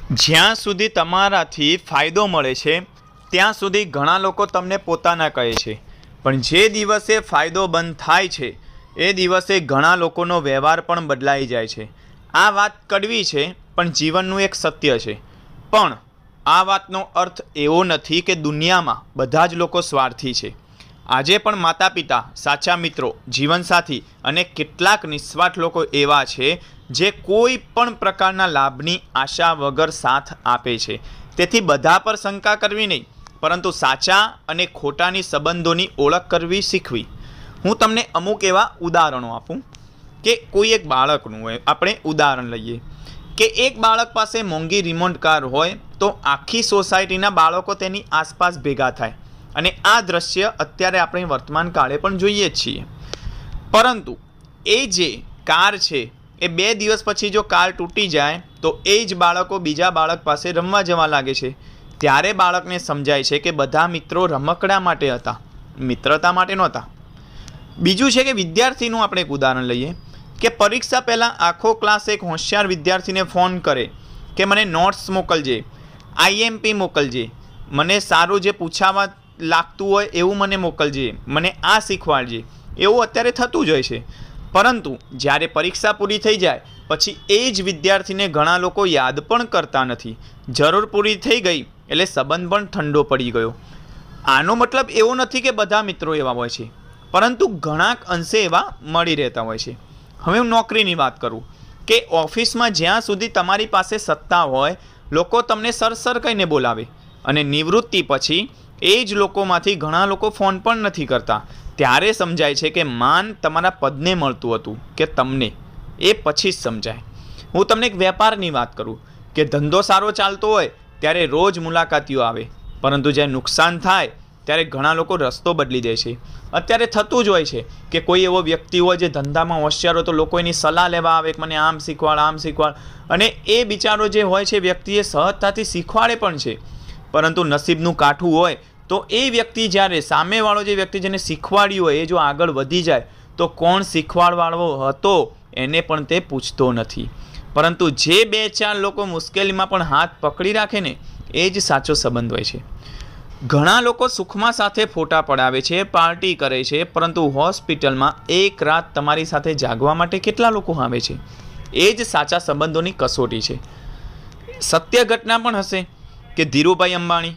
જ્યાં સુધી તમારાથી ફાયદો મળે છે ત્યાં સુધી ઘણા લોકો તમને પોતાના કહે છે, પણ જે દિવસે ફાયદો બંધ થાય છે એ દિવસે ઘણા લોકોનો વ્યવહાર પણ બદલાઈ જાય છે. આ વાત કડવી છે પણ જીવનનું એક સત્ય છે. પણ આ વાતનો અર્થ એવો નથી કે દુનિયામાં બધા જ લોકો સ્વાર્થી છે. આજે પણ માતા પિતા, સાચા મિત્રો, જીવનસાથી અને કેટલાક નિસ્વાર્થ લોકો એવા છે જે કોઈ પણ પ્રકારના લાભની આશા વગર સાથ આપે છે. તેથી બધા પર શંકા કરવી નહીં, પરંતુ સાચા અને ખોટાની સંબંધોની ઓળખ કરવી શીખવી. હું તમને અમુક એવા ઉદાહરણો આપું કે કોઈ એક બાળકનું હોય. આપણે ઉદાહરણ લઈએ કે એક બાળક પાસે મોંઘી રિમોટ કાર હોય તો આખી સોસાયટીના બાળકો તેની આસપાસ ભેગા થાય, અને આ દ્રશ્ય અત્યારે આપણે વર્તમાન કાળે પણ જોઈએ જ છીએ. પરંતુ એ જે કાર છે એ 2 દિવસ પછી જો કાર તૂટી જાય તો એ જ બાળકો બીજા બાળક પાસે રમવા જવા લાગે છે. ત્યારે બાળકને સમજાય છે કે બધા મિત્રો રમકડા માટે હતા, મિત્રતા માટે નહોતા. બીજું છે કે વિદ્યાર્થીનું આપણે એક ઉદાહરણ લઈએ કે પરીક્ષા પહેલાં આખો ક્લાસ એક હોશિયાર વિદ્યાર્થીને ફોન કરે કે મને નોટ્સ મોકલજે, IMP મોકલજે, મને સારું જે પૂછાવા લાગતું હોય એવું મને મોકલજે, મને આ શીખવાડજે. એવું અત્યારે થતું જ હોય છે. પરંતુ જ્યારે પરીક્ષા પૂરી થઈ જાય પછી એ જ વિદ્યાર્થીને ઘણા લોકો યાદ પણ કરતા નથી. જરૂર પૂરી થઈ ગઈ એટલે સંબંધ પણ ઠંડો પડી ગયો. આનો મતલબ એવો નથી કે બધા મિત્રો એવા હોય છે, પરંતુ ઘણા અંશે એવા મળી રહેતા હોય છે. હવે હું નોકરીની વાત કરું કે ઓફિસમાં જ્યાં સુધી તમારી પાસે સત્તા હોય લોકો તમને સર કહીને બોલાવે, અને નિવૃત્તિ પછી એ જ લોકોમાંથી ઘણા લોકો ફોન પણ નથી કરતા. ત્યારે સમજાય છે કે માન તમારા પદને મળતું હતું કે તમને, એ પછી જ સમજાય. હું તમને એક વેપારની વાત કરું કે ધંધો સારો ચાલતો હોય ત્યારે રોજ મુલાકાતીઓ આવે, પરંતુ જ્યારે નુકસાન થાય ત્યારે ઘણા લોકો રસ્તો બદલી દે છે. અત્યારે થતું જ હોય છે કે કોઈ એવો વ્યક્તિ હોય જે ધંધામાં હોશિયાર હોય તો લોકો એની સલાહ લેવા આવે કે મને આમ શીખવાડ, અને એ બિચારો જે હોય છે વ્યક્તિ એ સહજતાથી શીખવાડે પણ છે, પરંતુ નસીબનું કાઠું હોય તો એ વ્યક્તિ જ્યારે સામેવાળો જે વ્યક્તિ જેને શીખવાડ્યું હોય એ જો આગળ વધી જાય તો કોણ શીખવાડવાળો હતો એને પણ તે પૂછતો નથી. પરંતુ જે 2-4 લોકો મુશ્કેલીમાં પણ હાથ પકડી રાખે ને એ જ સાચો સંબંધ હોય છે. ઘણા લોકો સુખમાં સાથે ફોટા પડાવે છે, પાર્ટી કરે છે, પરંતુ હોસ્પિટલમાં એક રાત તમારી સાથે જાગવા માટે કેટલા લોકો આવે છે? એ જ સાચા સંબંધોની કસોટી છે. સત્ય ઘટના પણ હશે કે ધીરુભાઈ અંબાણી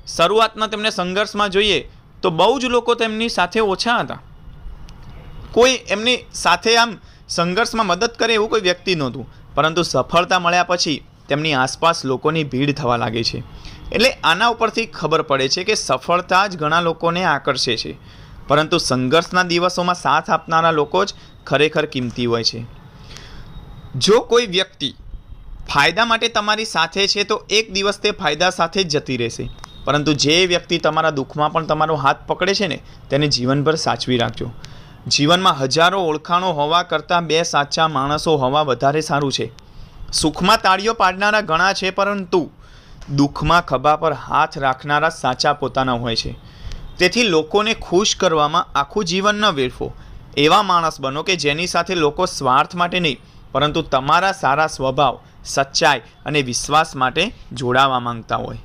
શરૂઆતમાં તેમને સંઘર્ષમાં જોઈએ તો બહુ જ લોકો તેમની સાથે ઓછા હતા. કોઈ એમની સાથે આમ સંઘર્ષમાં મદદ કરે એવું કોઈ વ્યક્તિ નહોતું, પરંતુ સફળતા મળ્યા પછી તેમની આસપાસ લોકોની ભીડ થવા લાગે છે. એટલે આના ઉપરથી ખબર પડે છે કે સફળતા જ ઘણા લોકોને આકર્ષે છે, પરંતુ સંઘર્ષના દિવસોમાં સાથ આપનારા લોકો જ ખરેખર કિંમતી હોય છે. જો કોઈ વ્યક્તિ ફાયદા માટે તમારી સાથે છે તો એક દિવસ તે ફાયદા સાથે જ જતી રહેશે, પરંતુ જે વ્યક્તિ તમારા દુઃખમાં પણ તમારો હાથ પકડે છે ને તેને જીવનભર સાચવી રાખજો. જીવનમાં હજારો ઓળખાણો હોવા કરતાં 2 સાચા માણસો હોવા વધારે સારું છે. સુખમાં તાળીઓ પાડનારા ઘણા છે, પરંતુ દુઃખમાં ખભા પર હાથ રાખનારા સાચા પોતાના હોય છે. તેથી લોકોને ખુશ કરવામાં આખું જીવન ન વેડફો. એવા માણસ બનો કે જેની સાથે લોકો સ્વાર્થ માટે નહીં, પરંતુ તમારા સારા સ્વભાવ, સચ્ચાઈ અને વિશ્વાસ માટે જોડાવા માંગતા હોય.